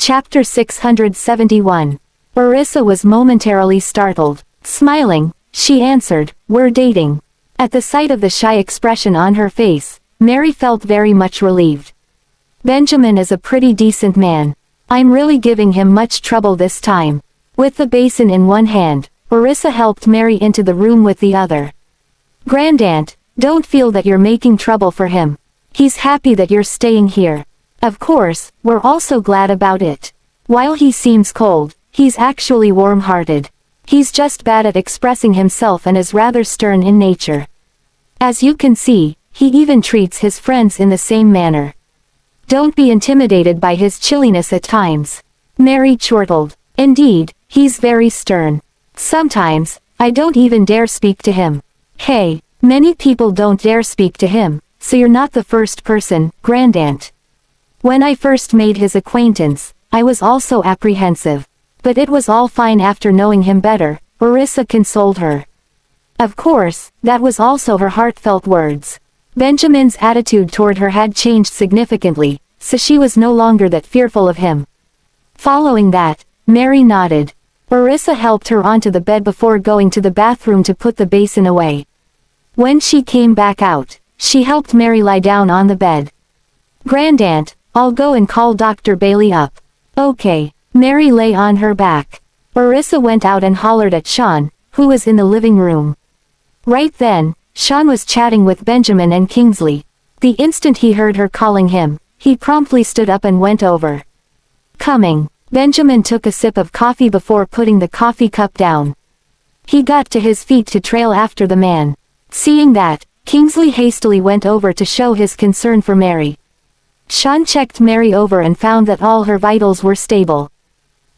Chapter 671. Orissa was momentarily startled. Smiling, she answered, "We're dating." At the sight of the shy expression on her face, Mary felt very much relieved. Benjamin is a pretty decent man. I'm really giving him much trouble this time. With the basin in one hand, Orissa helped Mary into the room with the other. "Grandaunt, don't feel that you're making trouble for him. He's happy that you're staying here. Of course, we're also glad about it. While he seems cold, he's actually warm-hearted. He's just bad at expressing himself and is rather stern in nature. As you can see, he even treats his friends in the same manner. Don't be intimidated by his chilliness at times." Mary chortled. "Indeed, he's very stern. Sometimes, I don't even dare speak to him." "Hey, many people don't dare speak to him, so you're not the first person, Grandaunt. When I first made his acquaintance, I was also apprehensive. But it was all fine after knowing him better," Orissa consoled her. Of course, that was also her heartfelt words. Benjamin's attitude toward her had changed significantly, so she was no longer that fearful of him. Following that, Mary nodded. Orissa helped her onto the bed before going to the bathroom to put the basin away. When she came back out, she helped Mary lie down on the bed. "Grandaunt, I'll go and call Dr. Bailey up." "Okay." Mary lay on her back. Orissa went out and hollered at Sean, who was in the living room. Right then, Sean was chatting with Benjamin and Kingsley. The instant he heard her calling him, he promptly stood up and went over. "Coming." Benjamin took a sip of coffee before putting the coffee cup down. He got to his feet to trail after the man. Seeing that, Kingsley hastily went over to show his concern for Mary. Sean checked Mary over and found that all her vitals were stable.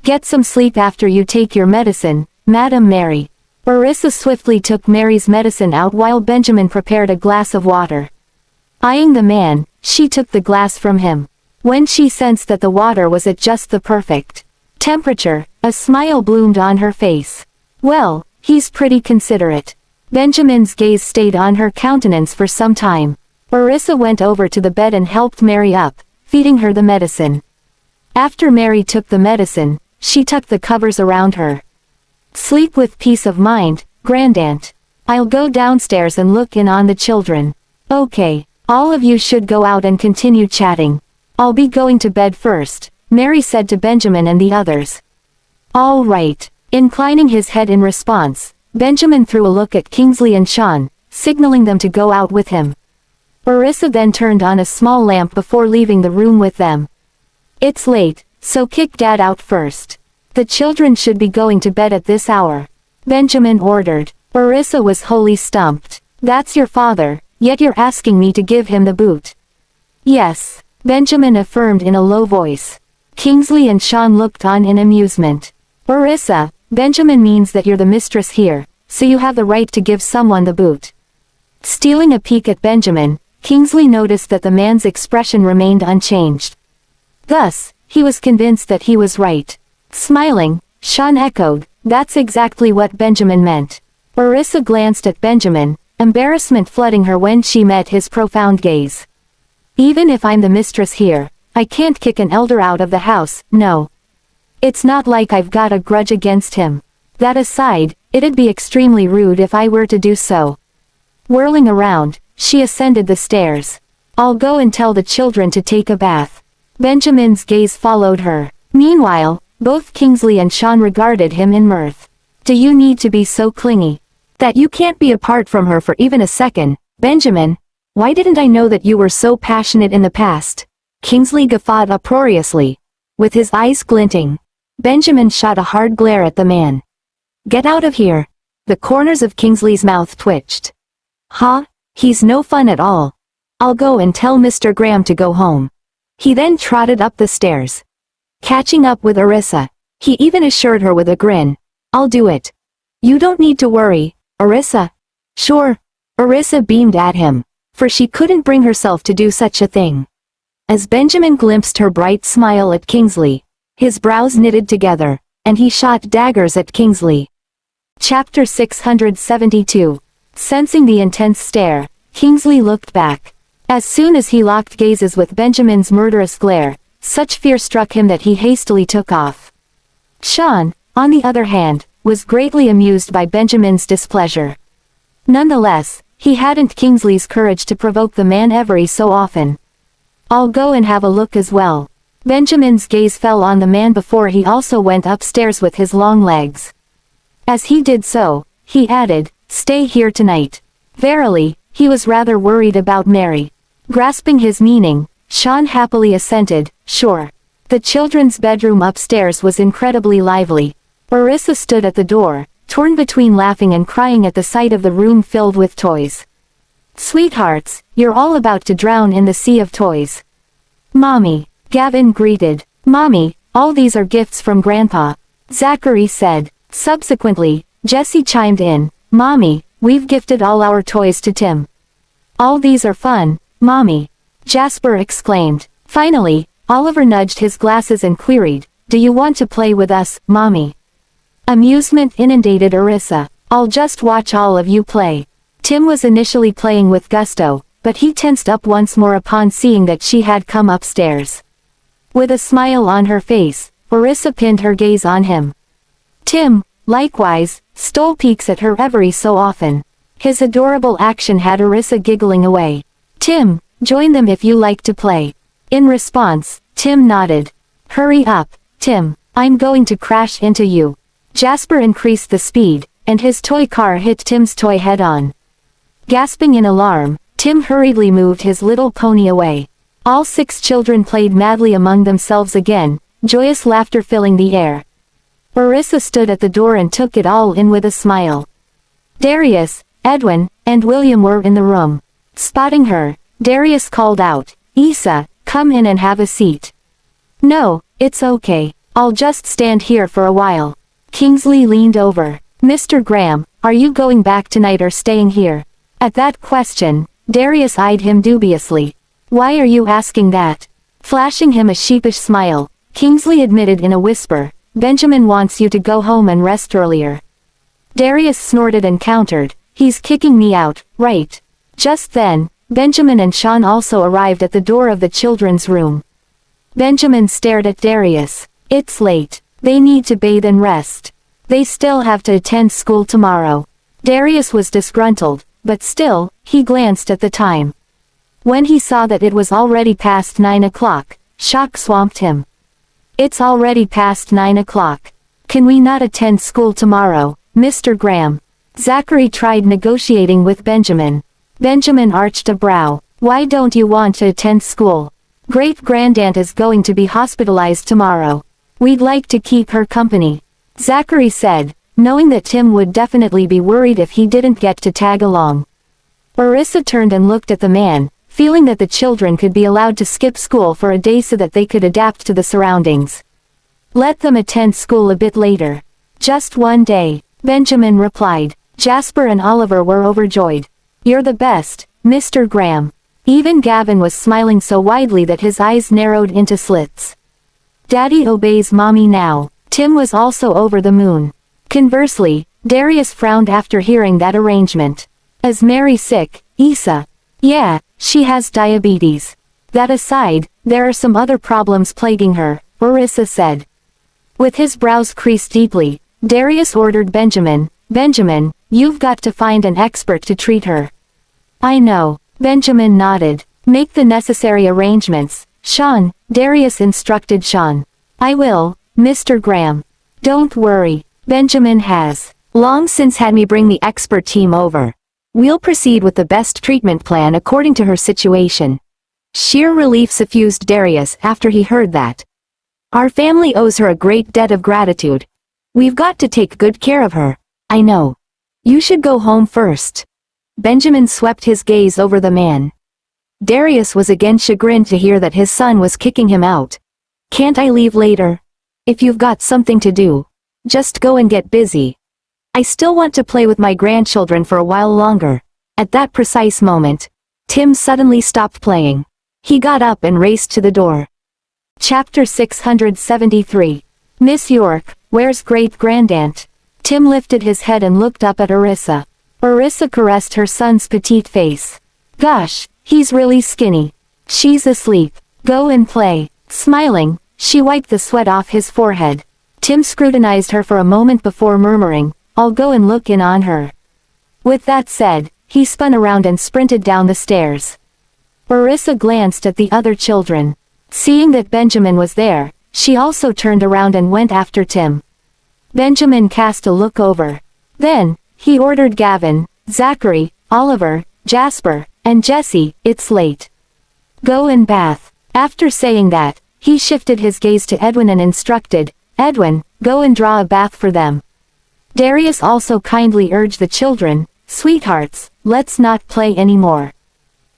"Get some sleep after you take your medicine, Madam Mary." Orissa swiftly took Mary's medicine out while Benjamin prepared a glass of water. Eyeing the man, she took the glass from him. When she sensed that the water was at just the perfect temperature, a smile bloomed on her face. "Well, he's pretty considerate." Benjamin's gaze stayed on her countenance for some time. Orissa went over to the bed and helped Mary up, feeding her the medicine. After Mary took the medicine, she tucked the covers around her. "Sleep with peace of mind, Grandaunt. I'll go downstairs and look in on the children." "Okay, all of you should go out and continue chatting. I'll be going to bed first," Mary said to Benjamin and the others. "All right." Inclining his head in response, Benjamin threw a look at Kingsley and Sean, signaling them to go out with him. Orissa then turned on a small lamp before leaving the room with them. "It's late, so kick Dad out first. The children should be going to bed at this hour," Benjamin ordered. Orissa was wholly stumped. "That's your father, yet you're asking me to give him the boot." "Yes," Benjamin affirmed in a low voice. Kingsley and Sean looked on in amusement. "Orissa, Benjamin means that you're the mistress here, so you have the right to give someone the boot." Stealing a peek at Benjamin, Kingsley noticed that the man's expression remained unchanged. Thus, he was convinced that he was right. Smiling, Sean echoed, "That's exactly what Benjamin meant." Orissa glanced at Benjamin, embarrassment flooding her when she met his profound gaze. "Even if I'm the mistress here, I can't kick an elder out of the house, no. It's not like I've got a grudge against him. That aside, it'd be extremely rude if I were to do so." Whirling around, she ascended the stairs. "I'll go and tell the children to take a bath." Benjamin's gaze followed her. Meanwhile, both Kingsley and Sean regarded him in mirth. "Do you need to be so clingy? That you can't be apart from her for even a second, Benjamin? Why didn't I know that you were so passionate in the past?" Kingsley guffawed uproariously. With his eyes glinting, Benjamin shot a hard glare at the man. "Get out of here." The corners of Kingsley's mouth twitched. "Huh? He's no fun at all. I'll go and tell Mr. Graham to go home." He then trotted up the stairs. Catching up with Orissa, he even assured her with a grin, "I'll do it. You don't need to worry, Orissa." "Sure." Orissa beamed at him, for she couldn't bring herself to do such a thing. As Benjamin glimpsed her bright smile at Kingsley, his brows knitted together, and he shot daggers at Kingsley. Chapter 672. Sensing the intense stare, Kingsley looked back. As soon as he locked gazes with Benjamin's murderous glare, Such fear struck him that he hastily took off. Sean, on the other hand, was greatly amused by Benjamin's displeasure. Nonetheless, he hadn't Kingsley's courage to provoke the man every so often. "I'll go and have a look as well." Benjamin's gaze fell on the man before he also went upstairs with his long legs. As he did so, he added, "Stay here tonight." Verily, he was rather worried about Mary. Grasping his meaning, Sean happily assented, "Sure." The children's bedroom upstairs was incredibly lively. Orissa stood at the door, torn between laughing and crying at the sight of the room filled with toys. "Sweethearts, you're all about to drown in the sea of toys." "Mommy," Gavin greeted. "Mommy, all these are gifts from Grandpa," Zachary said. Subsequently, Jesse chimed in, "Mommy, we've gifted all our toys to Tim." "All these are fun, Mommy," Jasper exclaimed. Finally, Oliver nudged his glasses and queried, "Do you want to play with us, Mommy?" Amusement inundated Orissa. "I'll just watch all of you play." Tim was initially playing with gusto, but he tensed up once more upon seeing that she had come upstairs. With a smile on her face, Orissa pinned her gaze on him. Tim, likewise, stole peeks at her every so often. His adorable action had Orissa giggling away. "Tim, join them if you like to play." In response, Tim nodded. "Hurry up, Tim, I'm going to crash into you." Jasper increased the speed, and his toy car hit Tim's toy head-on. Gasping in alarm, Tim hurriedly moved his little pony away. All 6 children played madly among themselves again, joyous laughter filling the air. Orissa stood at the door and took it all in with a smile. Darius, Edwin, and William were in the room. Spotting her, Darius called out, "Issa, come in and have a seat." "No, it's okay. I'll just stand here for a while." Kingsley leaned over. "Mr. Graham, are you going back tonight or staying here?" At that question, Darius eyed him dubiously. "Why are you asking that?" Flashing him a sheepish smile, Kingsley admitted in a whisper, "Benjamin wants you to go home and rest earlier." Darius snorted and countered, "He's kicking me out, right?" Just then, Benjamin and Sean also arrived at the door of the children's room. Benjamin stared at Darius. "It's late. They need to bathe and rest. They still have to attend school tomorrow." Darius was disgruntled, but still, he glanced at the time. When he saw that it was already past 9 o'clock, shock swamped him. "It's already past 9 o'clock. Can we not attend school tomorrow, Mr. Graham?" Zachary tried negotiating with Benjamin. Benjamin arched a brow. "Why don't you want to attend school? Great-grandaunt is going to be hospitalized tomorrow. We'd like to keep her company," Zachary said, knowing that Tim would definitely be worried if he didn't get to tag along. Orissa turned and looked at the man, feeling that the children could be allowed to skip school for a day so that they could adapt to the surroundings. "Let them attend school a bit later. Just one day," Benjamin replied. Jasper and Oliver were overjoyed. "You're the best, Mr. Graham." Even Gavin was smiling so widely that his eyes narrowed into slits. "Daddy obeys Mommy now." Tim was also over the moon. Conversely, Darius frowned after hearing that arrangement. "Is Mary sick, Issa?" "Yeah, she has diabetes. That aside, there are some other problems plaguing her," Orissa said. With his brows creased deeply, Darius ordered Benjamin, "Benjamin, you've got to find an expert to treat her." "I know." Benjamin nodded. "Make the necessary arrangements, Sean," Darius instructed Sean. "I will, Mr. Graham. Don't worry, Benjamin has long since had me bring the expert team over. We'll proceed with the best treatment plan according to her situation." Sheer relief suffused Darius after he heard that. "Our family owes her a great debt of gratitude. We've got to take good care of her." "I know. You should go home first." Benjamin swept his gaze over the man. Darius was again chagrined to hear that his son was kicking him out. "Can't I leave later? If you've got something to do, just go and get busy. I still want to play with my grandchildren for a while longer." At that precise moment, Tim suddenly stopped playing. He got up and raced to the door. Chapter 673. "Miss York, where's great-grandaunt?" Tim lifted his head and looked up at Orissa. Orissa caressed her son's petite face. "Gosh, he's really skinny." "She's asleep. Go and play." Smiling, she wiped the sweat off his forehead. Tim scrutinized her for a moment before murmuring, "I'll go and look in on her." With that said, he spun around and sprinted down the stairs. Orissa glanced at the other children. Seeing that Benjamin was there, she also turned around and went after Tim. Benjamin cast a look over. Then, he ordered Gavin, Zachary, Oliver, Jasper, and Jesse, "It's late. Go and bath." After saying that, he shifted his gaze to Edwin and instructed, "Edwin, go and draw a bath for them." Darius also kindly urged the children, "Sweethearts, let's not play anymore.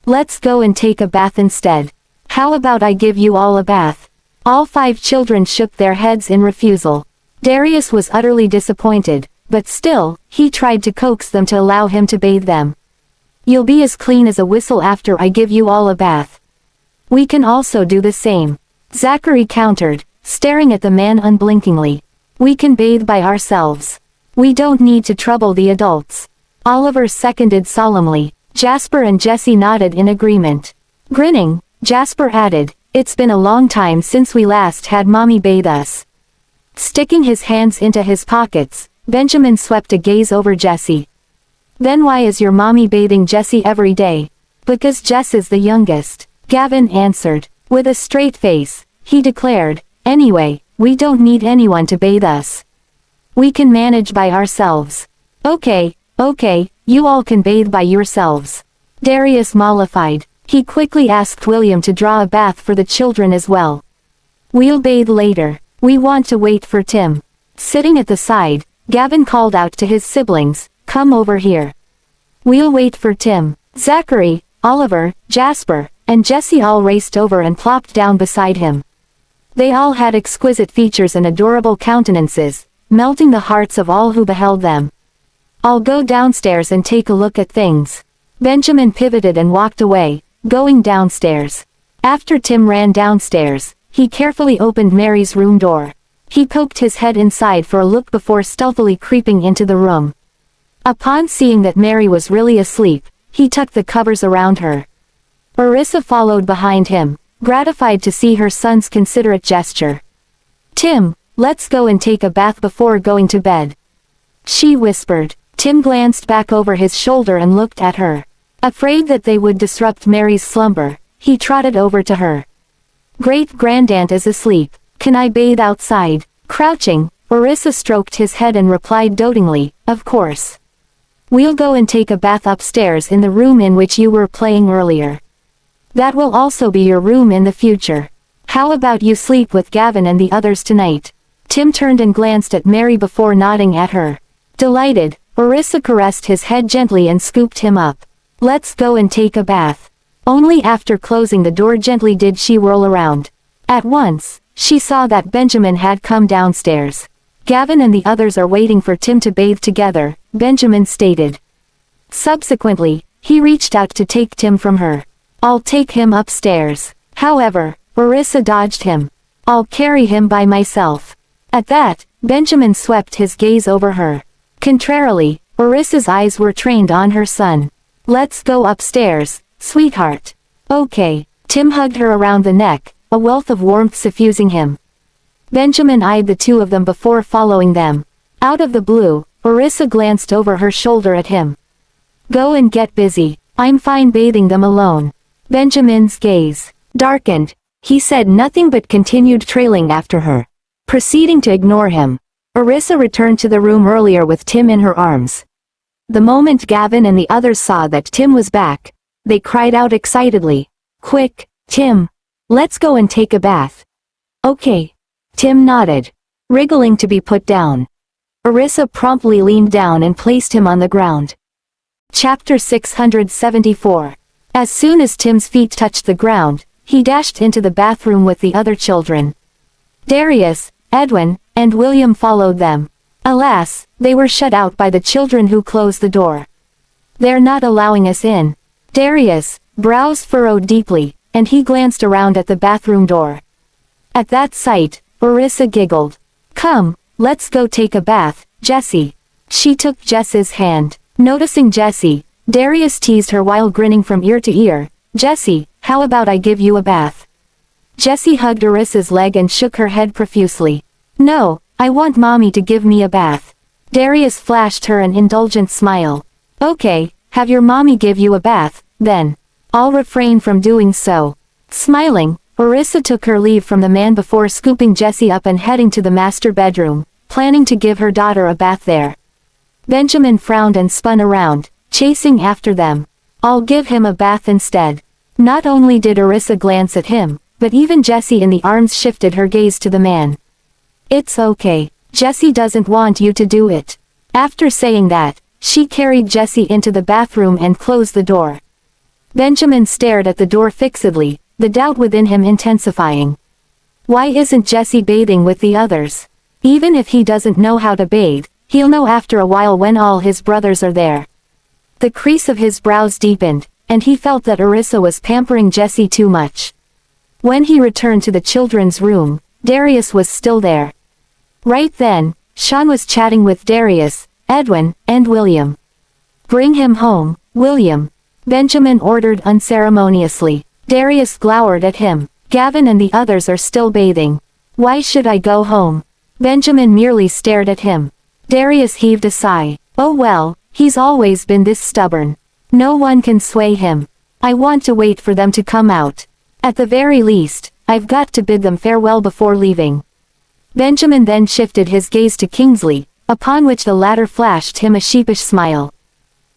Let's go and take a bath instead. How about I give you all a bath?" All 5 children shook their heads in refusal. Darius was utterly disappointed, but still, he tried to coax them to allow him to bathe them. "You'll be as clean as a whistle after I give you all a bath. We can also do the same," Zachary countered, staring at the man unblinkingly. "We can bathe by ourselves. We don't need to trouble the adults." Oliver seconded solemnly. Jasper and Jesse nodded in agreement. Grinning, Jasper added, "It's been a long time since we last had Mommy bathe us." Sticking his hands into his pockets, Benjamin swept a gaze over Jesse. "Then why is your mommy bathing Jesse every day?" "Because Jess is the youngest," Gavin answered. With a straight face, he declared, "Anyway, we don't need anyone to bathe us. We can manage by ourselves." Okay, you all can bathe by yourselves." Darius mollified. He quickly asked William to draw a bath for the children as well. "We'll bathe later. We want to wait for Tim." Sitting at the side, Gavin called out to his siblings, "Come over here. We'll wait for Tim." Zachary, Oliver, Jasper, and Jesse all raced over and plopped down beside him. They all had exquisite features and adorable countenances, melting the hearts of all who beheld them. "I'll go downstairs and take a look at things." Benjamin pivoted and walked away, going downstairs. After Tim ran downstairs, he carefully opened Mary's room door. He poked his head inside for a look before stealthily creeping into the room. Upon seeing that Mary was really asleep, he tucked the covers around her. Orissa followed behind him, gratified to see her son's considerate gesture. "Tim, let's go and take a bath before going to bed," she whispered. Tim glanced back over his shoulder and looked at her. Afraid that they would disrupt Mary's slumber, he trotted over to her. "Great-grandaunt is asleep. Can I bathe outside?" Crouching, Orissa stroked his head and replied dotingly, "Of course. We'll go and take a bath upstairs in the room in which you were playing earlier. That will also be your room in the future. How about you sleep with Gavin and the others tonight?" Tim turned and glanced at Mary before nodding at her. Delighted, Orissa caressed his head gently and scooped him up. "Let's go and take a bath." Only after closing the door gently did she whirl around. At once, she saw that Benjamin had come downstairs. "Gavin and the others are waiting for Tim to bathe together," Benjamin stated. Subsequently, he reached out to take Tim from her. "I'll take him upstairs." However, Orissa dodged him. "I'll carry him by myself." At that, Benjamin swept his gaze over her. Contrarily, Orissa's eyes were trained on her son. "Let's go upstairs, sweetheart." "Okay." Tim hugged her around the neck, a wealth of warmth suffusing him. Benjamin eyed the two of them before following them. Out of the blue, Orissa glanced over her shoulder at him. "Go and get busy. I'm fine bathing them alone." Benjamin's gaze darkened. He said nothing but continued trailing after her. Proceeding to ignore him, Orissa returned to the room earlier with Tim in her arms. The moment Gavin and the others saw that Tim was back, they cried out excitedly, "Quick, Tim! Let's go and take a bath." "Okay." Tim nodded, wriggling to be put down. Orissa promptly leaned down and placed him on the ground. Chapter 674. As soon as Tim's feet touched the ground, he dashed into the bathroom with the other children. Darius, Edwin, and William followed them. Alas, they were shut out by the children who closed the door. "They're not allowing us in." Darius' brows furrowed deeply, and he glanced around at the bathroom door. At that sight, Orissa giggled. "Come, let's go take a bath, Jesse." She took Jess's hand. Noticing Jesse, Darius teased her while grinning from ear to ear. "Jesse, how about I give you a bath?" Jessie hugged Arissa's leg and shook her head profusely. No, I want mommy to give me a bath. Darius flashed her an indulgent smile. Okay, have your mommy give you a bath, then. I'll refrain from doing so. Smiling, Arissa took her leave from the man before scooping Jessie up and heading to the master bedroom, planning to give her daughter a bath there. Benjamin frowned and spun around, chasing after them. I'll give him a bath instead. Not only did Arissa glance at him, but even Jessie in the arms shifted her gaze to the man. It's okay, Jessie doesn't want you to do it. After saying that, she carried Jessie into the bathroom and closed the door. Benjamin stared at the door fixedly, the doubt within him intensifying. Why isn't Jessie bathing with the others? Even if he doesn't know how to bathe, he'll know after a while when all his brothers are there. The crease of his brows deepened, and he felt that Arissa was pampering Jessie too much. When he returned to the children's room, Darius was still there. Right then, Sean was chatting with Darius, Edwin, and William. Bring him home, William. Benjamin ordered unceremoniously. Darius glowered at him. Gavin and the others are still bathing. Why should I go home? Benjamin merely stared at him. Darius heaved a sigh. Oh well, he's always been this stubborn. No one can sway him. I want to wait for them to come out. At the very least, I've got to bid them farewell before leaving. Benjamin then shifted his gaze to Kingsley, upon which the latter flashed him a sheepish smile.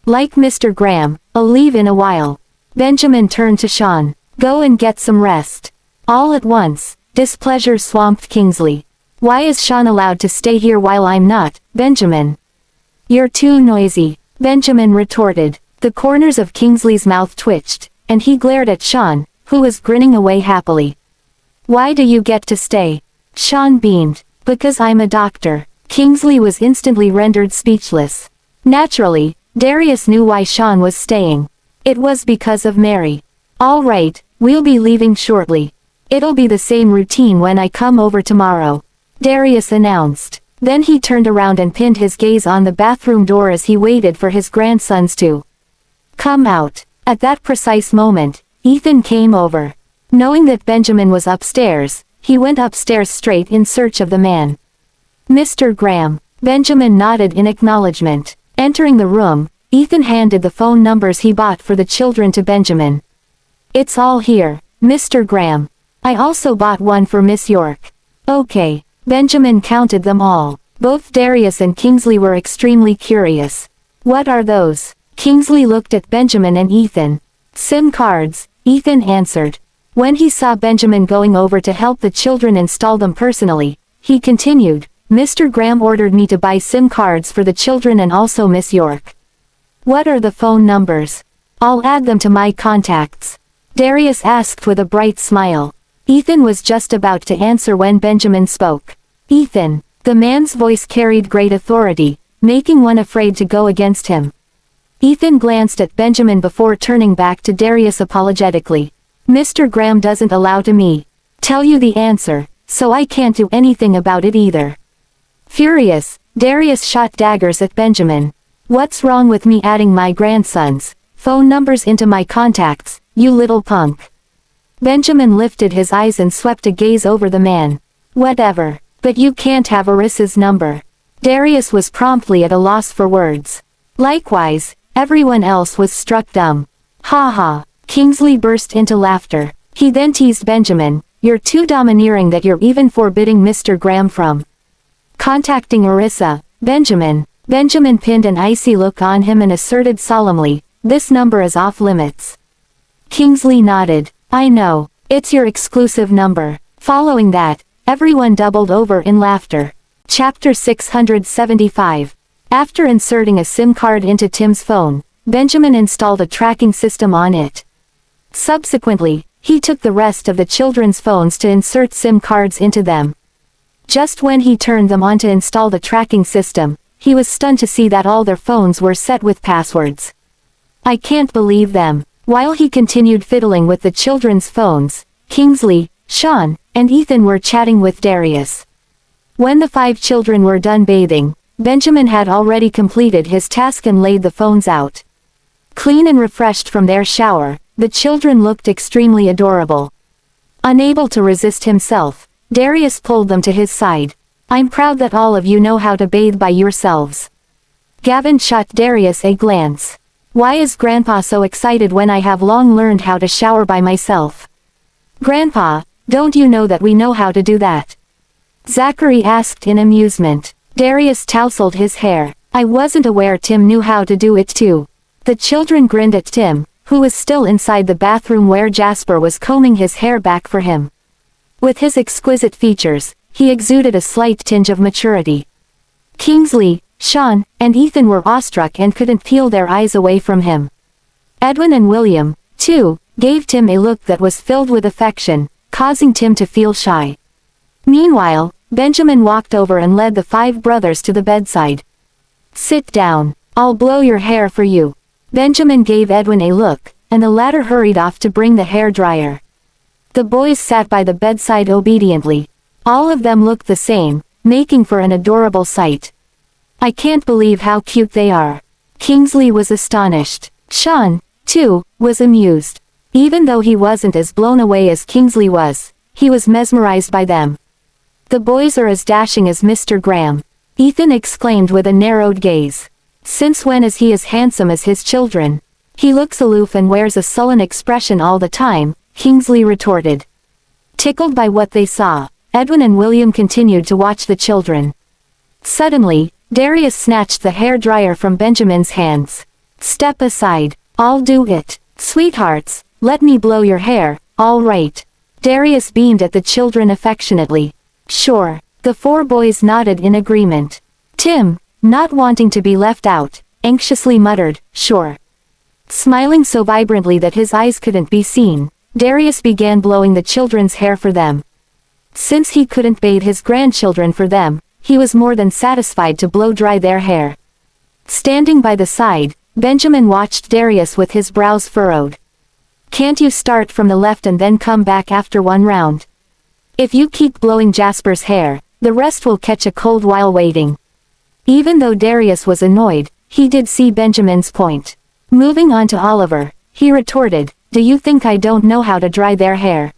Like Mr. Graham, I'll leave in a while. Benjamin turned to Sean. Go and get some rest. All at once, displeasure swamped Kingsley. Why is Sean allowed to stay here while I'm not, Benjamin? You're too noisy, Benjamin retorted. The corners of Kingsley's mouth twitched, and he glared at Sean, who was grinning away happily. Why do you get to stay? Sean beamed. Because I'm a doctor. Kingsley was instantly rendered speechless. Naturally, Darius knew why Sean was staying. It was because of Mary. All right, we'll be leaving shortly. It'll be the same routine when I come over tomorrow, Darius announced. Then he turned around and pinned his gaze on the bathroom door as he waited for his grandsons to come out. At that precise moment, Ethan came over. Knowing that Benjamin was upstairs, he went upstairs straight in search of the man. Mr. Graham. Benjamin nodded in acknowledgement. Entering the room, Ethan handed the phone numbers he bought for the children to Benjamin. It's all here, Mr. Graham. I also bought one for Miss York. Okay. Benjamin counted them all. Both Darius and Kingsley were extremely curious. What are those? Kingsley looked at Benjamin and Ethan. SIM cards, Ethan answered. When he saw Benjamin going over to help the children install them personally, he continued, Mr. Graham ordered me to buy SIM cards for the children and also Miss York. What are the phone numbers? I'll add them to my contacts. Darius asked with a bright smile. Ethan was just about to answer when Benjamin spoke. Ethan. The man's voice carried great authority, making one afraid to go against him. Ethan glanced at Benjamin before turning back to Darius apologetically. Mr. Graham doesn't allow me tell you the answer, so I can't do anything about it either. Furious, Darius shot daggers at Benjamin. What's wrong with me adding my grandsons' phone numbers into my contacts, you little punk? Benjamin lifted his eyes and swept a gaze over the man. Whatever, but you can't have Arissa's number. Darius was promptly at a loss for words. Likewise, everyone else was struck dumb. Ha ha. Kingsley burst into laughter. He then teased Benjamin, you're too domineering that you're even forbidding Mr. Graham from contacting Arissa, Benjamin. Benjamin pinned an icy look on him and asserted solemnly, this number is off limits. Kingsley nodded. I know, it's your exclusive number. Following that, everyone doubled over in laughter. Chapter 675. After inserting a SIM card into Tim's phone, Benjamin installed a tracking system on it. Subsequently, he took the rest of the children's phones to insert SIM cards into them. Just when he turned them on to install the tracking system, he was stunned to see that all their phones were set with passwords. I can't believe them. While he continued fiddling with the children's phones, Kingsley, Sean, and Ethan were chatting with Darius. When the 5 children were done bathing, Benjamin had already completed his task and laid the phones out. Clean and refreshed from their shower, the children looked extremely adorable. Unable to resist himself, Darius pulled them to his side. I'm proud that all of you know how to bathe by yourselves. Gavin shot Darius a glance. Why is Grandpa so excited when I have long learned how to shower by myself? Grandpa, don't you know that we know how to do that? Zachary asked in amusement. Darius tousled his hair. I wasn't aware Tim knew how to do it too. The children grinned at Tim, who was still inside the bathroom where Jasper was combing his hair back for him. With his exquisite features, he exuded a slight tinge of maturity. Kingsley, Sean, and Ethan were awestruck and couldn't peel their eyes away from him. Edwin and William, too, gave Tim a look that was filled with affection, causing Tim to feel shy. Meanwhile, Benjamin walked over and led the 5 brothers to the bedside. Sit down. I'll blow your hair for you. Benjamin gave Edwin a look, and the latter hurried off to bring the hair dryer. The boys sat by the bedside obediently. All of them looked the same, making for an adorable sight. I can't believe how cute they are. Kingsley was astonished. Sean, too, was amused. Even though he wasn't as blown away as Kingsley was, he was mesmerized by them. The boys are as dashing as Mr. Graham, Ethan exclaimed with a narrowed gaze. Since when is he as handsome as his children? He looks aloof and wears a sullen expression all the time, Kingsley retorted. Tickled by what they saw, Edwin and William continued to watch the children. Suddenly, Darius snatched the hair dryer from Benjamin's hands. Step aside. I'll do it. Sweethearts, let me blow your hair, all right. Darius beamed at the children affectionately. Sure. The 4 boys nodded in agreement. Tim, not wanting to be left out, anxiously muttered, sure. Smiling so vibrantly that his eyes couldn't be seen, Darius began blowing the children's hair for them. Since he couldn't bathe his grandchildren for them, he was more than satisfied to blow dry their hair. Standing by the side, Benjamin watched Darius with his brows furrowed. Can't you start from the left and then come back after one round? If you keep blowing Jasper's hair, the rest will catch a cold while waiting. Even though Darius was annoyed, he did see Benjamin's point. Moving on to Oliver, he retorted, do you think I don't know how to dry their hair?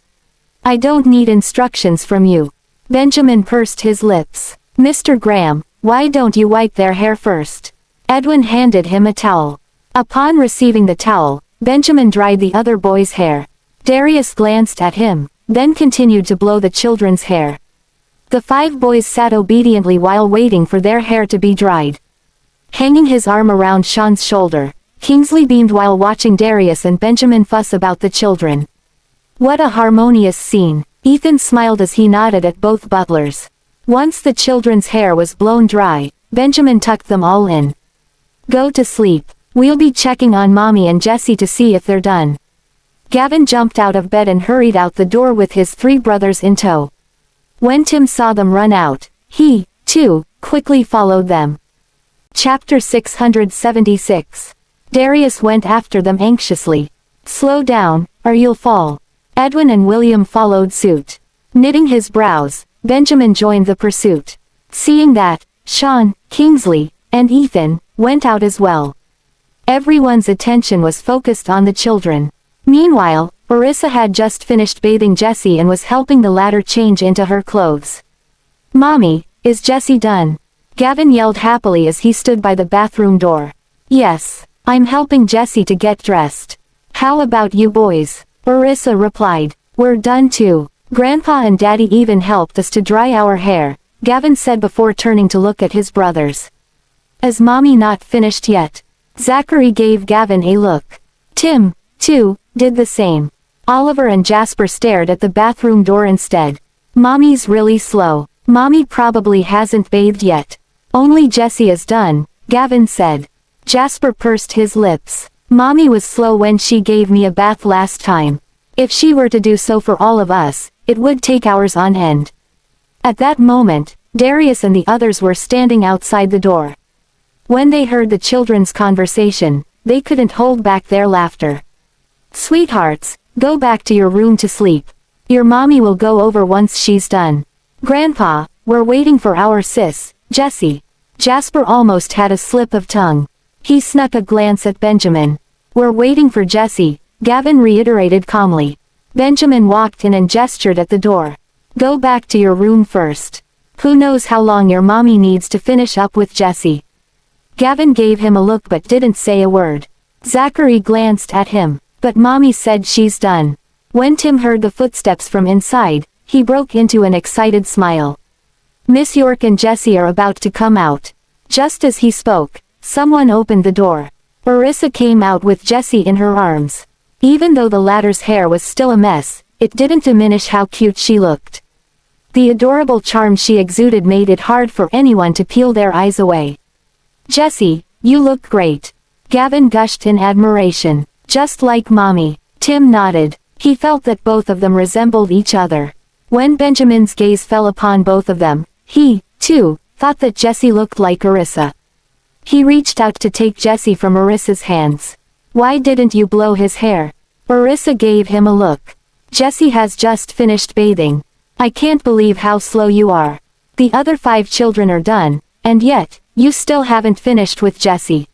I don't need instructions from you. Benjamin pursed his lips. Mr. Graham, why don't you wipe their hair first? Edwin handed him a towel. Upon receiving the towel, Benjamin dried the other boy's hair. Darius glanced at him, then continued to blow the children's hair. The 5 boys sat obediently while waiting for their hair to be dried. Hanging his arm around Sean's shoulder, Kingsley beamed while watching Darius and Benjamin fuss about the children. What a harmonious scene. Ethan smiled as he nodded at both butlers. Once the children's hair was blown dry, Benjamin tucked them all in. Go to sleep. We'll be checking on Mommy and Jesse to see if they're done. Gavin jumped out of bed and hurried out the door with his 3 brothers in tow. When Tim saw them run out, he, too, quickly followed them. Chapter 676. Darius went after them anxiously. Slow down, or you'll fall. Edwin and William followed suit. Knitting his brows, Benjamin joined the pursuit. Seeing that, Sean, Kingsley, and Ethan went out as well. Everyone's attention was focused on the children. Meanwhile, Orissa had just finished bathing Jessie and was helping the latter change into her clothes. Mommy, is Jessie done? Gavin yelled happily as he stood by the bathroom door. Yes, I'm helping Jessie to get dressed. How about you boys? Orissa replied. We're done too. Grandpa and Daddy even helped us to dry our hair, Gavin said before turning to look at his brothers. Is Mommy not finished yet? Zachary gave Gavin a look. Tim, too, did the same. Oliver and Jasper stared at the bathroom door instead. Mommy's really slow. Mommy probably hasn't bathed yet. Only Jessie is done, Gavin said. Jasper pursed his lips. Mommy was slow when she gave me a bath last time. If she were to do so for all of us, it would take hours on end. At that moment, Darius and the others were standing outside the door. When they heard the children's conversation, they couldn't hold back their laughter. Sweethearts, go back to your room to sleep. Your mommy will go over once she's done. Grandpa, we're waiting for our sis, Jessie. Jasper almost had a slip of tongue. He snuck a glance at Benjamin. We're waiting for Jessie, Gavin reiterated calmly. Benjamin walked in and gestured at the door. Go back to your room first. Who knows how long your mommy needs to finish up with Jesse. Gavin gave him a look but didn't say a word. Zachary glanced at him, but mommy said she's done. When Tim heard the footsteps from inside, he broke into an excited smile. Miss York and Jesse are about to come out. Just as he spoke, someone opened the door. Orissa came out with Jesse in her arms. Even though the latter's hair was still a mess, it didn't diminish how cute she looked. The adorable charm she exuded made it hard for anyone to peel their eyes away. Jesse, you look great. Gavin gushed in admiration. Just like mommy. Tim nodded. He felt that both of them resembled each other. When Benjamin's gaze fell upon both of them, he, too, thought that Jesse looked like Orissa. He reached out to take Jesse from Orissa's hands. Why didn't you blow his hair? Orissa gave him a look. Jesse has just finished bathing. I can't believe how slow you are. The other 5 children are done, and yet, you still haven't finished with Jesse.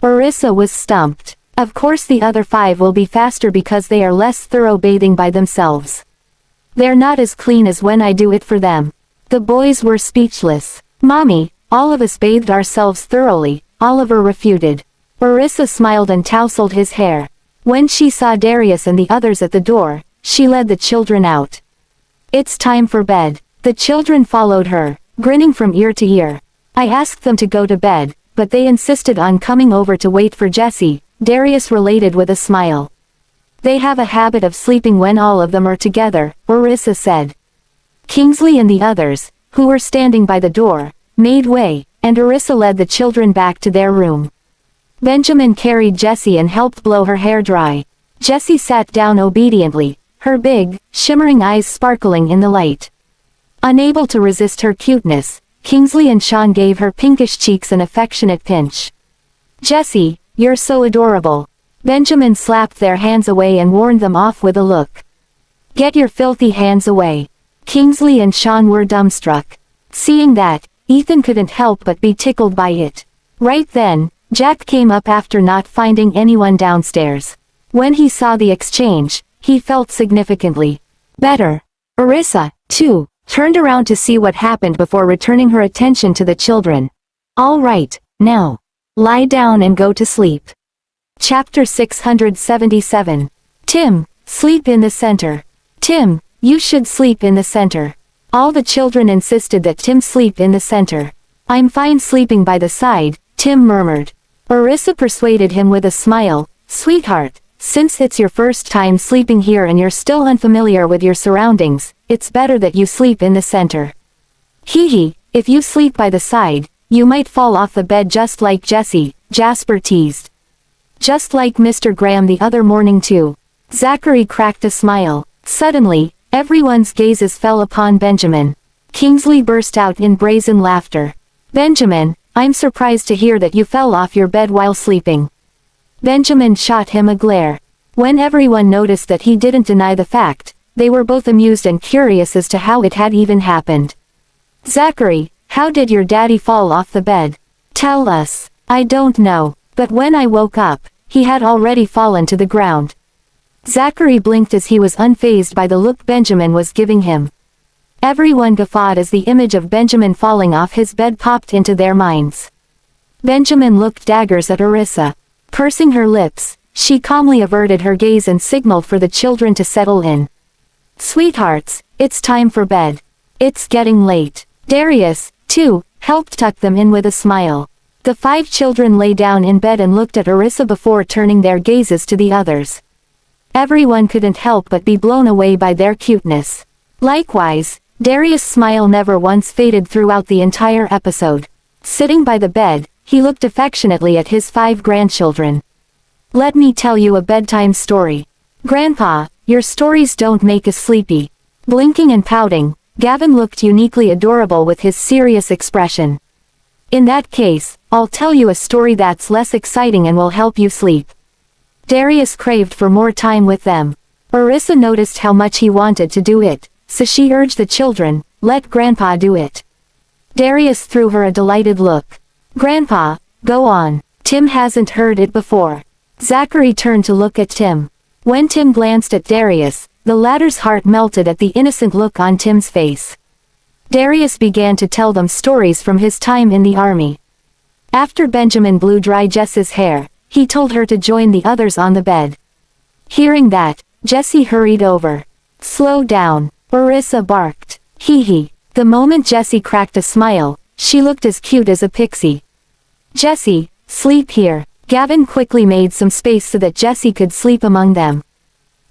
Orissa was stumped. Of course the other 5 will be faster because they are less thorough bathing by themselves. They're not as clean as when I do it for them. The boys were speechless. Mommy, all of us bathed ourselves thoroughly, Oliver refuted. Orissa smiled and tousled his hair. When she saw Darius and the others at the door, she led the children out. It's time for bed. The children followed her, grinning from ear to ear. I asked them to go to bed, but they insisted on coming over to wait for Jesse, Darius related with a smile. They have a habit of sleeping when all of them are together, Orissa said. Kingsley and the others, who were standing by the door, made way, and Orissa led the children back to their room. Benjamin carried Jesse and helped blow her hair dry. Jesse sat down obediently, her big, shimmering eyes sparkling in the light. Unable to resist her cuteness, Kingsley and Sean gave her pinkish cheeks an affectionate pinch. Jesse, you're so adorable. Benjamin slapped their hands away and warned them off with a look. Get your filthy hands away. Kingsley and Sean were dumbstruck. Seeing that, Ethan couldn't help but be tickled by it. Right then, Jack came up after not finding anyone downstairs. When he saw the exchange, he felt significantly better. Orissa, too, turned around to see what happened before returning her attention to the children. All right, now, lie down and go to sleep. Chapter 677. Tim, sleep in the center. Tim, you should sleep in the center. All the children insisted that Tim sleep in the center. I'm fine sleeping by the side, Tim murmured. Orissa persuaded him with a smile. Sweetheart, since it's your first time sleeping here and you're still unfamiliar with your surroundings, it's better that you sleep in the center. Hee, if you sleep by the side, you might fall off the bed just like Jesse, Jasper teased. Just like Mr. Graham the other morning too. Zachary cracked a smile. Suddenly, everyone's gazes fell upon Benjamin. Kingsley burst out in brazen laughter. Benjamin, I'm surprised to hear that you fell off your bed while sleeping. Benjamin shot him a glare. When everyone noticed that he didn't deny the fact, they were both amused and curious as to how it had even happened. Zachary, how did your daddy fall off the bed? Tell us. I don't know, but when I woke up, he had already fallen to the ground. Zachary blinked as he was unfazed by the look Benjamin was giving him. Everyone guffawed as the image of Benjamin falling off his bed popped into their minds. Benjamin looked daggers at Orissa. Pursing her lips, she calmly averted her gaze and signaled for the children to settle in. Sweethearts, it's time for bed. It's getting late. Darius, too, helped tuck them in with a smile. The 5 children lay down in bed and looked at Orissa before turning their gazes to the others. Everyone couldn't help but be blown away by their cuteness. Likewise, Darius' smile never once faded throughout the entire episode. Sitting by the bed, he looked affectionately at his 5 grandchildren. Let me tell you a bedtime story. Grandpa, your stories don't make us sleepy. Blinking and pouting, Gavin looked uniquely adorable with his serious expression. In that case, I'll tell you a story that's less exciting and will help you sleep. Darius craved for more time with them. Orissa noticed how much he wanted to do it, so she urged the children, let Grandpa do it. Darius threw her a delighted look. Grandpa, go on. Tim hasn't heard it before. Zachary turned to look at Tim. When Tim glanced at Darius, The latter's heart melted at the innocent look on Tim's face. Darius began to tell them stories from his time in the army. After Benjamin blew dry Jess's hair, he told her to join the others on the bed. Hearing that, Jessie hurried over. "Slow down," Orissa barked. Hee hee. The moment Jessie cracked a smile, she looked as cute as a pixie. "Jessie, sleep here." Gavin quickly made some space so that Jessie could sleep among them.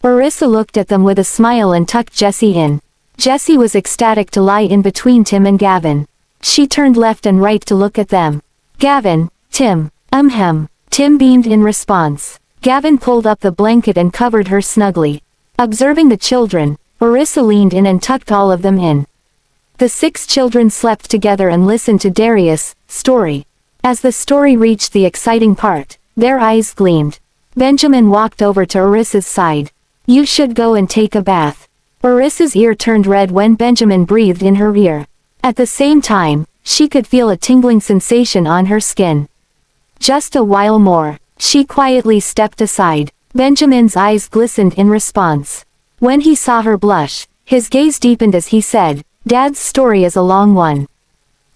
Orissa looked at them with a smile and tucked Jessie in. Jessie was ecstatic to lie in between Tim and Gavin. She turned left and right to look at them. "Gavin, Tim, hem." Tim beamed in response. Gavin pulled up the blanket and covered her snugly. Observing the children, Orissa leaned in and tucked all of them in. The 6 children slept together and listened to Darius' story. As the story reached the exciting part, their eyes gleamed. Benjamin walked over to Orissa's side. "You should go and take a bath." Orissa's ear turned red when Benjamin breathed in her ear. At the same time, she could feel a tingling sensation on her skin. "Just a while more." She quietly stepped aside. Benjamin's eyes glistened in response. When he saw her blush, his gaze deepened as he said, "Dad's story is a long one.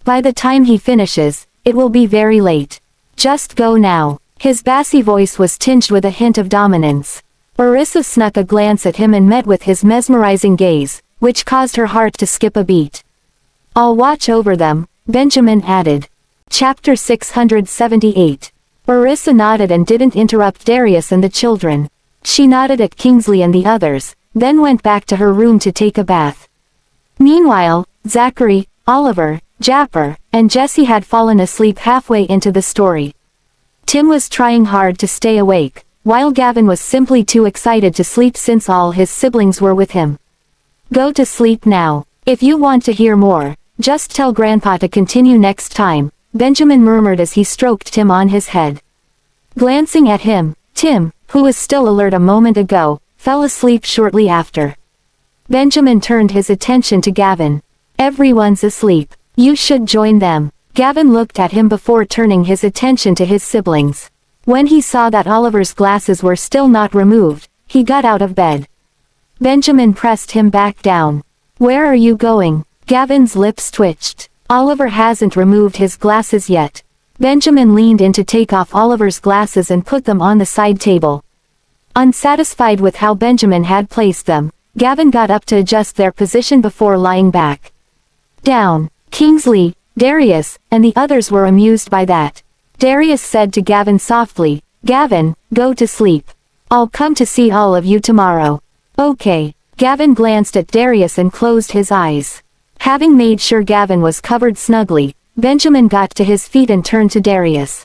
By the time he finishes, it will be very late. Just go now." His bassy voice was tinged with a hint of dominance. Orissa snuck a glance at him and met with his mesmerizing gaze, which caused her heart to skip a beat. "I'll watch over them," Benjamin added. Chapter 678. Orissa nodded and didn't interrupt Darius and the children. She nodded at Kingsley and the others, then went back to her room to take a bath. Meanwhile, Zachary, Oliver, Japper, and Jessie had fallen asleep halfway into the story. Tim was trying hard to stay awake, while Gavin was simply too excited to sleep since all his siblings were with him. "Go to sleep now. If you want to hear more, just tell Grandpa to continue next time," Benjamin murmured as he stroked Tim on his head. Glancing at him, Tim, who was still alert a moment ago, fell asleep shortly after. Benjamin turned his attention to Gavin. "Everyone's asleep. You should join them." Gavin looked at him before turning his attention to his siblings. When he saw that Oliver's glasses were still not removed, he got out of bed. Benjamin pressed him back down. "Where are you going?" Gavin's lips twitched. "Oliver hasn't removed his glasses yet." Benjamin leaned in to take off Oliver's glasses and put them on the side table. Unsatisfied with how Benjamin had placed them, Gavin got up to adjust their position before lying back down. Kingsley, Darius, and the others were amused by that. Darius said to Gavin softly, "Gavin, go to sleep. I'll come to see all of you tomorrow." "Okay." Gavin glanced at Darius and closed his eyes. Having made sure Gavin was covered snugly, Benjamin got to his feet and turned to Darius.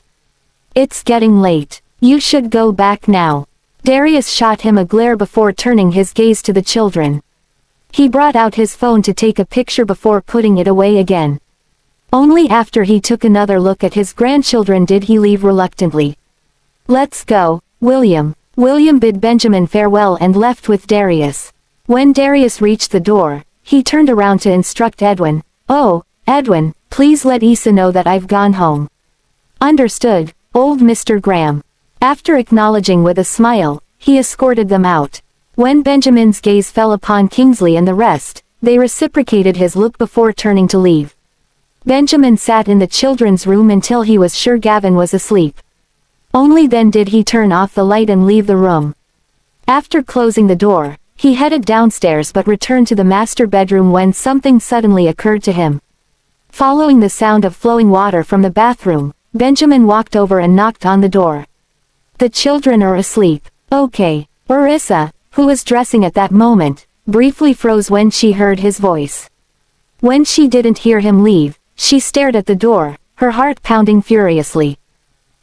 "It's getting late. You should go back now." Darius shot him a glare before turning his gaze to the children. He brought out his phone to take a picture before putting it away again. Only after he took another look at his grandchildren did he leave reluctantly. "Let's go, William." William bid Benjamin farewell and left with Darius. When Darius reached the door, he turned around to instruct Edwin. "Oh, Edwin, please let Issa know that I've gone home." "Understood, old Mr. Graham." After acknowledging with a smile, he escorted them out. When Benjamin's gaze fell upon Kingsley and the rest, they reciprocated his look before turning to leave. Benjamin sat in the children's room until he was sure Gavin was asleep. Only then did he turn off the light and leave the room. After closing the door, he headed downstairs but returned to the master bedroom when something suddenly occurred to him. Following the sound of flowing water from the bathroom, Benjamin walked over and knocked on the door. "The children are asleep." "Okay." Orissa, who was dressing at that moment, briefly froze when she heard his voice. When she didn't hear him leave, she stared at the door, her heart pounding furiously.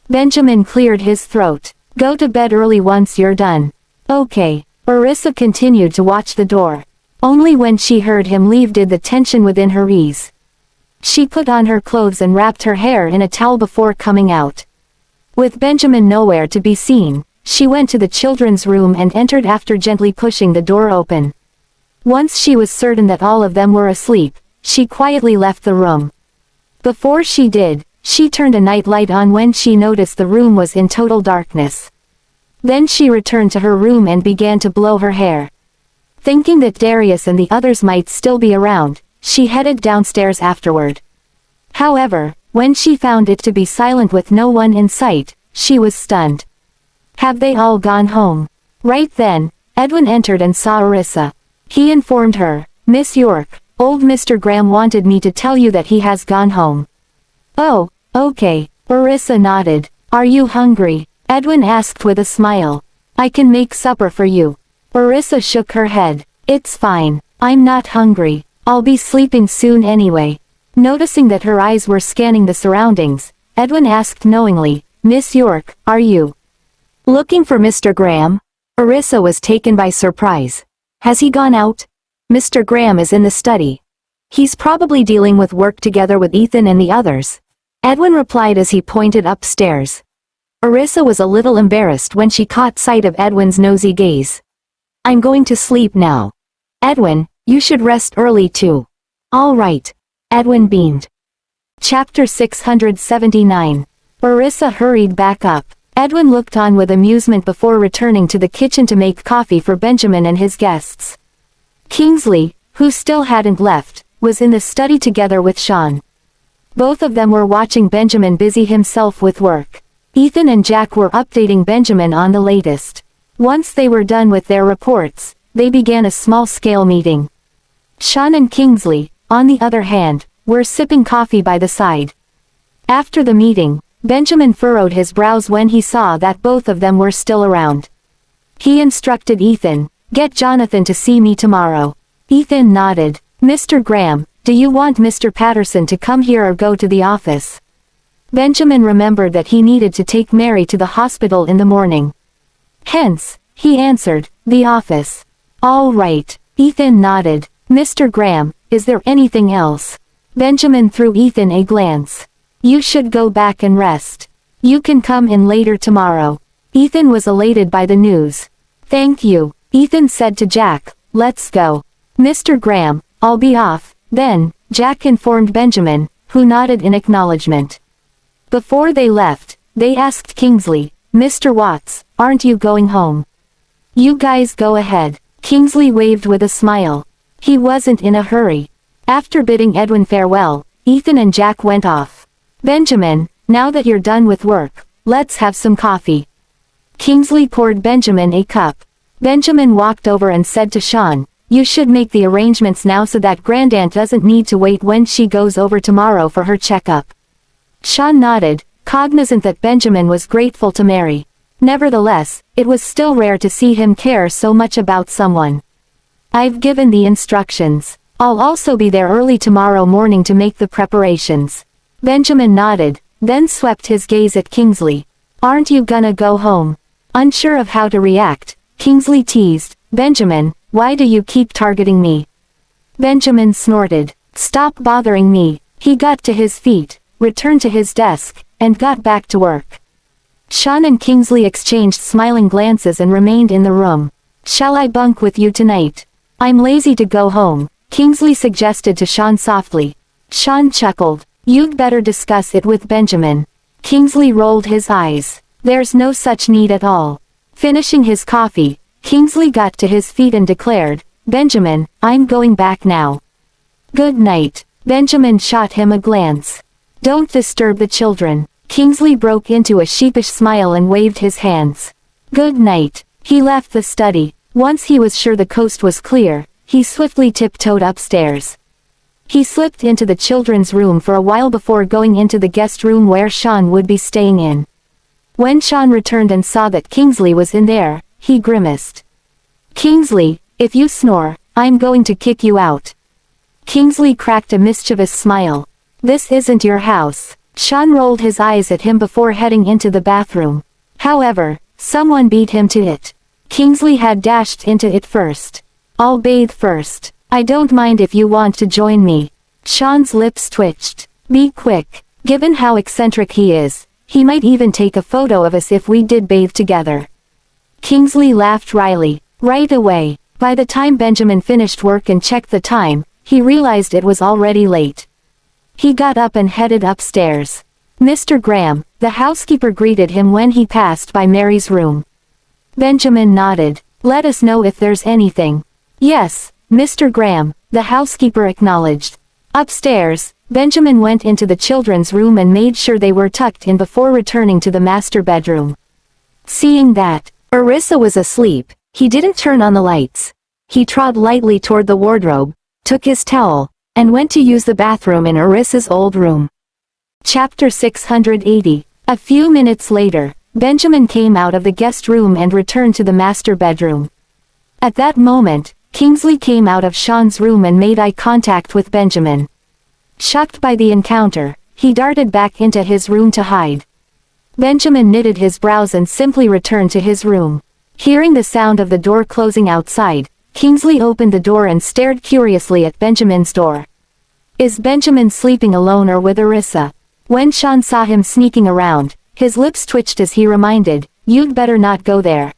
Benjamin cleared his throat. "Go to bed early once you're done." "Okay." Orissa continued to watch the door. Only when she heard him leave did the tension within her ease. She put on her clothes and wrapped her hair in a towel before coming out. With Benjamin nowhere to be seen, she went to the children's room and entered after gently pushing the door open. Once she was certain that all of them were asleep, she quietly left the room. Before she did, she turned a night light on when she noticed the room was in total darkness. Then she returned to her room and began to blow her hair. Thinking that Darius and the others might still be around, she headed downstairs afterward. However, when she found it to be silent with no one in sight, she was stunned. Have they all gone home? Right then, Edwin entered and saw Orissa. He informed her, Miss York, old Mr. Graham wanted me to tell you that he has gone home. Oh, okay, Orissa nodded. Are you hungry? Edwin asked with a smile. I can make supper for you. Orissa shook her head. It's fine, I'm not hungry, I'll be sleeping soon anyway. Noticing that her eyes were scanning the surroundings, Edwin asked knowingly, Miss York, are you looking for Mr. Graham? Orissa was taken by surprise. Has he gone out? Mr. Graham is in the study. He's probably dealing with work together with Ethan and the others. Edwin replied as he pointed upstairs. Orissa was a little embarrassed when she caught sight of Edwin's nosy gaze. I'm going to sleep now. Edwin, you should rest early too. All right. Edwin beamed. Chapter 679. Orissa hurried back up. Edwin looked on with amusement before returning to the kitchen to make coffee for Benjamin and his guests. Kingsley, who still hadn't left, was in the study together with Sean. Both of them were watching Benjamin busy himself with work. Ethan and Jack were updating Benjamin on the latest. Once they were done with their reports, they began a small-scale meeting. Sean and Kingsley, on the other hand, were sipping coffee by the side. After the meeting, Benjamin furrowed his brows when he saw that both of them were still around. He instructed Ethan, get Jonathan to see me tomorrow. Ethan nodded. Mr. Graham, do you want Mr. Patterson to come here or go to the office? Benjamin remembered that he needed to take Mary to the hospital in the morning. Hence, he answered, the office. All right. Ethan nodded. Mr. Graham, is there anything else? Benjamin threw Ethan a glance. You should go back and rest. You can come in later tomorrow. Ethan was elated by the news. Thank you, Ethan said to Jack, let's go. Mr. Graham, I'll be off, then, Jack informed Benjamin, who nodded in acknowledgement. Before they left, they asked Kingsley, Mr. Watts, aren't you going home? You guys go ahead. Kingsley waved with a smile. He wasn't in a hurry. After bidding Edwin farewell, Ethan and Jack went off. Benjamin, now that you're done with work, let's have some coffee. Kingsley poured Benjamin a cup. Benjamin walked over and said to Sean, you should make the arrangements now so that Grandaunt doesn't need to wait when she goes over tomorrow for her checkup. Sean nodded, cognizant that Benjamin was grateful to Mary. Nevertheless, it was still rare to see him care so much about someone. I've given the instructions. I'll also be there early tomorrow morning to make the preparations. Benjamin nodded, then swept his gaze at Kingsley. Aren't you gonna go home? Unsure of how to react, Kingsley teased, Benjamin, why do you keep targeting me? Benjamin snorted. Stop bothering me. He got to his feet, returned to his desk, and got back to work. Sean and Kingsley exchanged smiling glances and remained in the room. Shall I bunk with you tonight? I'm lazy to go home, Kingsley suggested to Sean softly. Sean chuckled. You'd better discuss it with Benjamin. Kingsley rolled his eyes. There's no such need at all. Finishing his coffee, Kingsley got to his feet and declared, Benjamin, I'm going back now. Good night. Benjamin shot him a glance. Don't disturb the children. Kingsley broke into a sheepish smile and waved his hands. Good night. He left the study. Once he was sure the coast was clear, he swiftly tiptoed upstairs. He slipped into the children's room for a while before going into the guest room where Sean would be staying in. When Sean returned and saw that Kingsley was in there, he grimaced. Kingsley, if you snore, I'm going to kick you out. Kingsley cracked a mischievous smile. This isn't your house. Sean rolled his eyes at him before heading into the bathroom. However, someone beat him to it. Kingsley had dashed into it first. I'll bathe first. I don't mind if you want to join me. Sean's lips twitched. Be quick. Given how eccentric he is, he might even take a photo of us if we did bathe together. Kingsley laughed wryly. Right away. By the time Benjamin finished work and checked the time, he realized it was already late. He got up and headed upstairs. Mr. Graham, the housekeeper greeted him when he passed by Mary's room. Benjamin nodded. Let us know if there's anything. Yes, Mr. Graham, the housekeeper acknowledged. Upstairs, Benjamin went into the children's room and made sure they were tucked in before returning to the master bedroom. Seeing that Orissa was asleep, he didn't turn on the lights. He trod lightly toward the wardrobe, took his towel, and went to use the bathroom in Orissa's old room. Chapter 680. A few minutes later, Benjamin came out of the guest room and returned to the master bedroom. At that moment, Kingsley came out of Sean's room and made eye contact with Benjamin. Shocked by the encounter, he darted back into his room to hide. Benjamin knitted his brows and simply returned to his room. Hearing the sound of the door closing outside, Kingsley opened the door and stared curiously at Benjamin's door. Is Benjamin sleeping alone or with Orissa? When Sean saw him sneaking around, his lips twitched as he reminded, "You'd better not go there."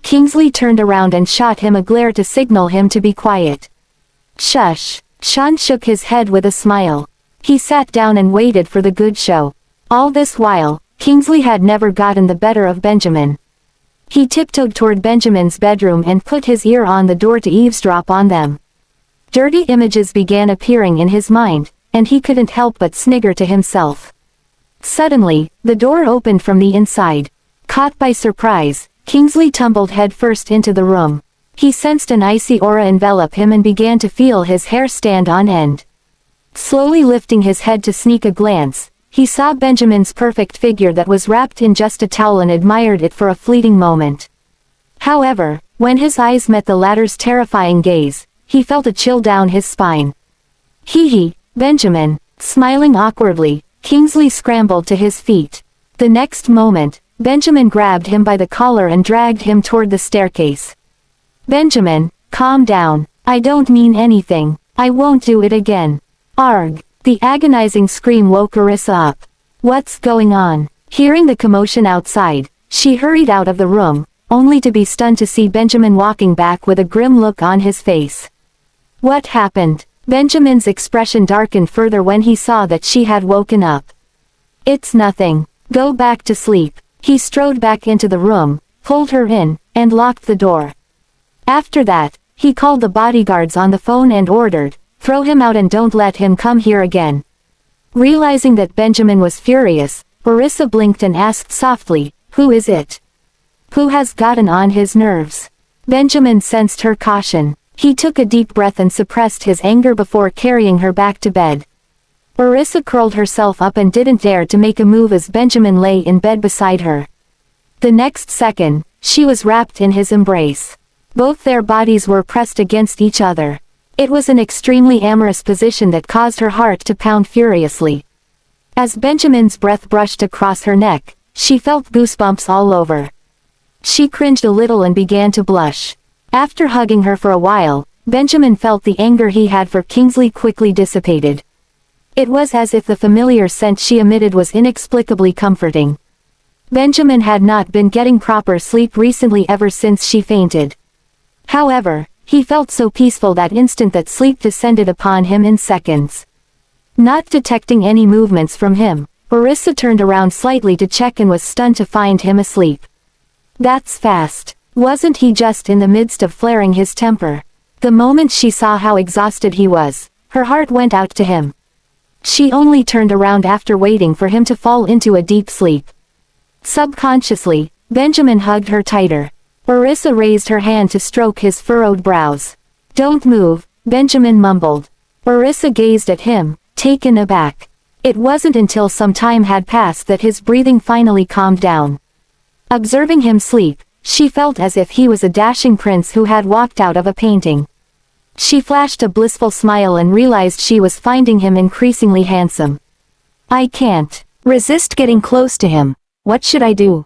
Kingsley turned around and shot him a glare to signal him to be quiet. Shush. Sean shook his head with a smile. He sat down and waited for the good show. All this while, Kingsley had never gotten the better of Benjamin. He tiptoed toward Benjamin's bedroom and put his ear on the door to eavesdrop on them. Dirty images began appearing in his mind, and he couldn't help but snigger to himself. Suddenly, the door opened from the inside. Caught by surprise, Kingsley tumbled headfirst into the room. He sensed an icy aura envelop him and began to feel his hair stand on end. Slowly lifting his head to sneak a glance, he saw Benjamin's perfect figure that was wrapped in just a towel and admired it for a fleeting moment. However, when his eyes met the latter's terrifying gaze, he felt a chill down his spine. Hee, Benjamin. Smiling awkwardly, Kingsley scrambled to his feet. The next moment, Benjamin grabbed him by the collar and dragged him toward the staircase. Benjamin, calm down. I don't mean anything. I won't do it again. Arg. The agonizing scream woke Orissa up. What's going on? Hearing the commotion outside, she hurried out of the room, only to be stunned to see Benjamin walking back with a grim look on his face. What happened? Benjamin's expression darkened further when he saw that she had woken up. It's nothing. Go back to sleep. He strode back into the room, pulled her in, and locked the door. After that, he called the bodyguards on the phone and ordered, "Throw him out and don't let him come here again." Realizing that Benjamin was furious, Orissa blinked and asked softly, "Who is it? Who has gotten on his nerves?" Benjamin sensed her caution. He took a deep breath and suppressed his anger before carrying her back to bed. Orissa curled herself up and didn't dare to make a move as Benjamin lay in bed beside her. The next second, she was wrapped in his embrace. Both their bodies were pressed against each other. It was an extremely amorous position that caused her heart to pound furiously. As Benjamin's breath brushed across her neck, she felt goosebumps all over. She cringed a little and began to blush. After hugging her for a while, Benjamin felt the anger he had for Kingsley quickly dissipated. It was as if the familiar scent she emitted was inexplicably comforting. Benjamin had not been getting proper sleep recently ever since she fainted. However, he felt so peaceful that instant that sleep descended upon him in seconds. Not detecting any movements from him, Orissa turned around slightly to check and was stunned to find him asleep. That's fast. Wasn't he just in the midst of flaring his temper? The moment she saw how exhausted he was, her heart went out to him. She only turned around after waiting for him to fall into a deep sleep. Subconsciously, Benjamin hugged her tighter. Orissa raised her hand to stroke his furrowed brows. "Don't move," Benjamin mumbled. Orissa gazed at him, taken aback. It wasn't until some time had passed that his breathing finally calmed down. Observing him sleep, she felt as if he was a dashing prince who had walked out of a painting. She flashed a blissful smile and realized she was finding him increasingly handsome. "I can't resist getting close to him. What should I do?"